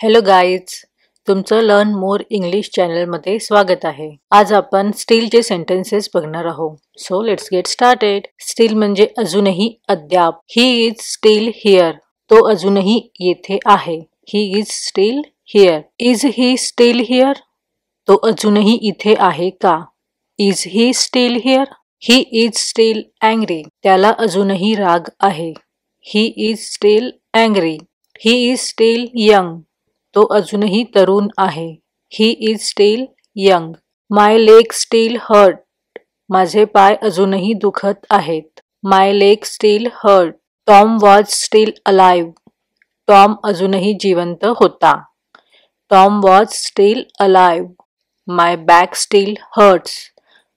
Hello guys, तुमचं learn more English चॅनलमध्ये स्वागत आहे. आज आपण स्टीलचे सेंटेन्सेस बघणार आहोत. So let's get started. Steel म्हणजे अजूनही, अद्याप. ही इज स्टील हिअर. तो अजूनही येथे आहे. He is steel here. Is he steel here. तो अजूनही इथे आहे का? Is he steel here. He is steel angry. त्याला अजूनही राग आहे. He is steel angry. He is steel young. तो अजूनही तरुण आहे. He is steel young. My leg still hurt. माझे पाय अजूनही दुखत आहेत. My leg still hurt. Tom was still alive. Tom अजूनही जिवंत होता. Tom was still alive. My back still hurts.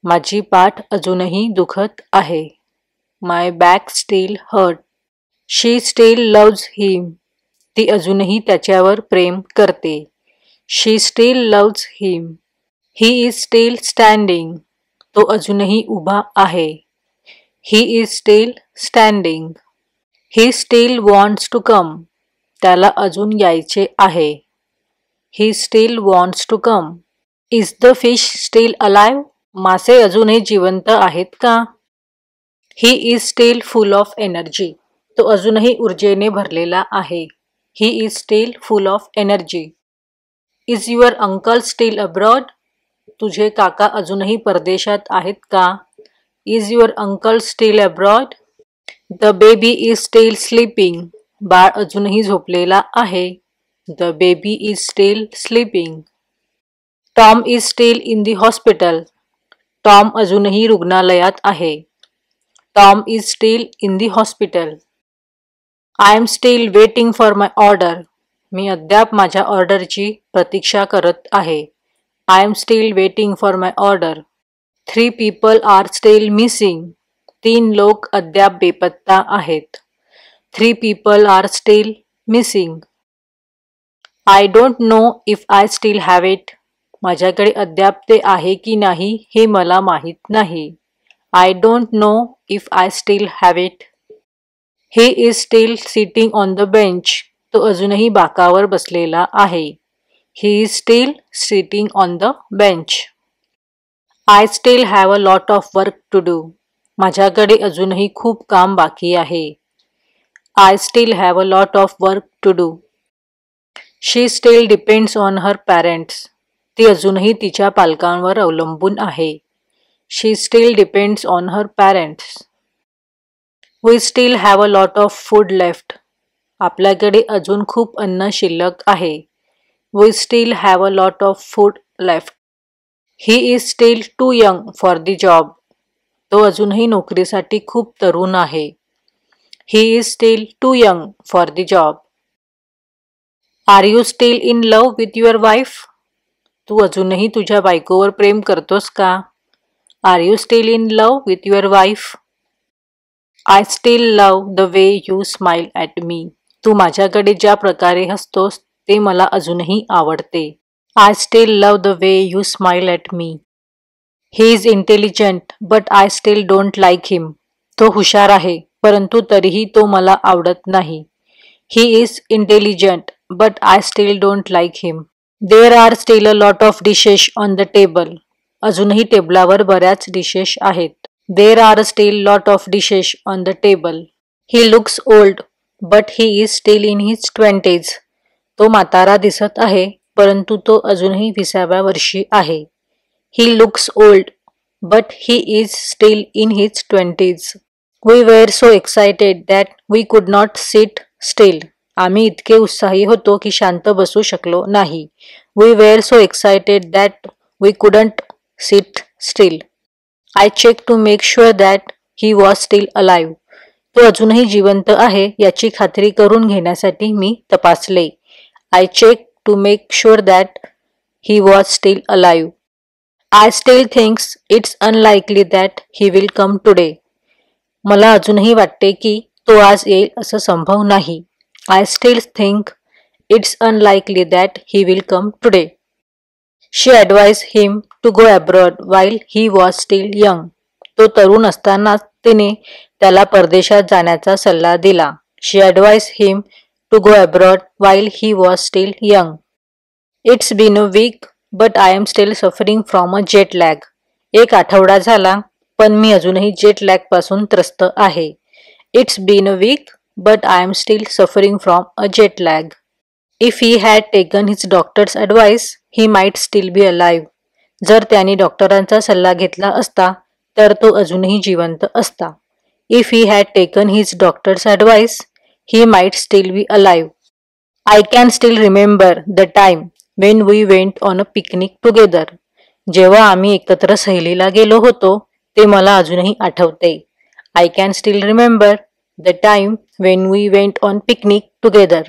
माझी पाठ अजूनही दुखत आहे. My back still hurt. She still loves him. ती अजूनही त्याच्यावर प्रेम करते. She still loves him. He is still standing. तो अजूनही उभा आहे. He is still standing. He still wants to कम. त्याला अजून यायचे आहे. He still wants to come. Is the fish still alive. मासे अजूनही जिवंत आहेत का? He is still full of energy. तो अजूनही ऊर्जेने भरलेला आहे. He is still full of energy. Is your uncle still abroad? तुझे काका अजूनही परदेशात आहेत का? Is your uncle still abroad? The baby is still sleeping. बाळ अजूनही झोपलेला आहे. The baby is still sleeping. Tom is still in the hospital. Tom अजूनही रुग्णालयात आहे. Tom is still in the hospital. I am still waiting for my order. मी अद्याप माझ्या ऑर्डरची प्रतीक्षा करत आहे. I am still waiting for my order. 3 people are still missing. 3 लोक अद्याप बेपत्ता आहेत. 3 people are still missing. I don't know if I still have it. माझ्याकडे अद्याप ते आहे की नाही हे मला माहीत नाही. I don't know if I still have it. He is still sitting on the bench. तो अजूनही बाकावर बसलेला आहे. He is still sitting on the bench. I still have a lot of work to do. माझ्याकडे अजूनही खूप काम बाकी आहे. I still have a lot of work to do. She still depends on her parents. ती अजूनही तिच्या पालकांवर अवलंबून आहे. She still depends on her parents. We still have a lot of food left. आपल्याकडे अजून खूप अन्न शिल्लक आहे. We still have a lot of food left. He is still too young for the job. तो अजूनही नोकरीसाठी खूप तरुण आहे. He is still too young for the job. Are you still in love with your wife? तू अजूनही तुझ्या बायकोवर प्रेम करतोस का? Are you still in love with your wife? I still love the way you smile at me. तू माझ्याकडे ज्या प्रकारे हसतोस ते मला अजूनही आवडते. I still love the way you smile at me. He is intelligent, but I still don't like him. तो हुशार आहे, परंतु तरीही तो मला आवडत नाही. He is intelligent, but I still don't like him. There are still a lot of dishes on the table. अजूनही टेबलावर बऱ्याच डिशेस आहेत. There are still lot of dishes on the table. He looks old, but he is still in his 20s. तो म्हातारा दिसत आहे, परंतु तो अजूनही 20व्या वर्षी आहे. He looks old, but he is still in his 20s. We were so excited that we could not sit still. आम्ही इतके उत्साही होतो की शांत बसू शकलो नाही. We were so excited that we couldn't sit still. I checked to make sure that he was still alive. तो अजूनही जिवंत आहे याची खात्री करून घेण्यासाठी मी तपासले. I checked to make sure that he was still alive. I still thinks it's unlikely that he will come today. मला अजूनही वाटते की तो आज येईल असं संभव नाही. I still think it's unlikely that he will come today. She advised him to go abroad while he was still young. तो तरुण असताना तिने त्याला परदेशात जाण्याचा सल्ला दिला. She advised him to go abroad while he was still young. It's been a week, but I am still suffering from a jet lag. एक आठवडा झाला, पण मी अजूनही जेट लॅग पासून त्रस्त आहे. It's been a week, but I am still suffering from a jet lag. If he had taken his doctor's advice, he might still be alive. जर त्याने डॉक्टरांचा सल्ला घेतला असता, तर तो अजूनही जिवंत असता. If he had taken his doctor's advice, he might still be alive. I can still remember the time when we went on a picnic together. जेव्हा आम्ही एकत्र सहलीला गेलो होतो, ते मला अजूनही आठवते. I can still remember the time when we went on picnic together.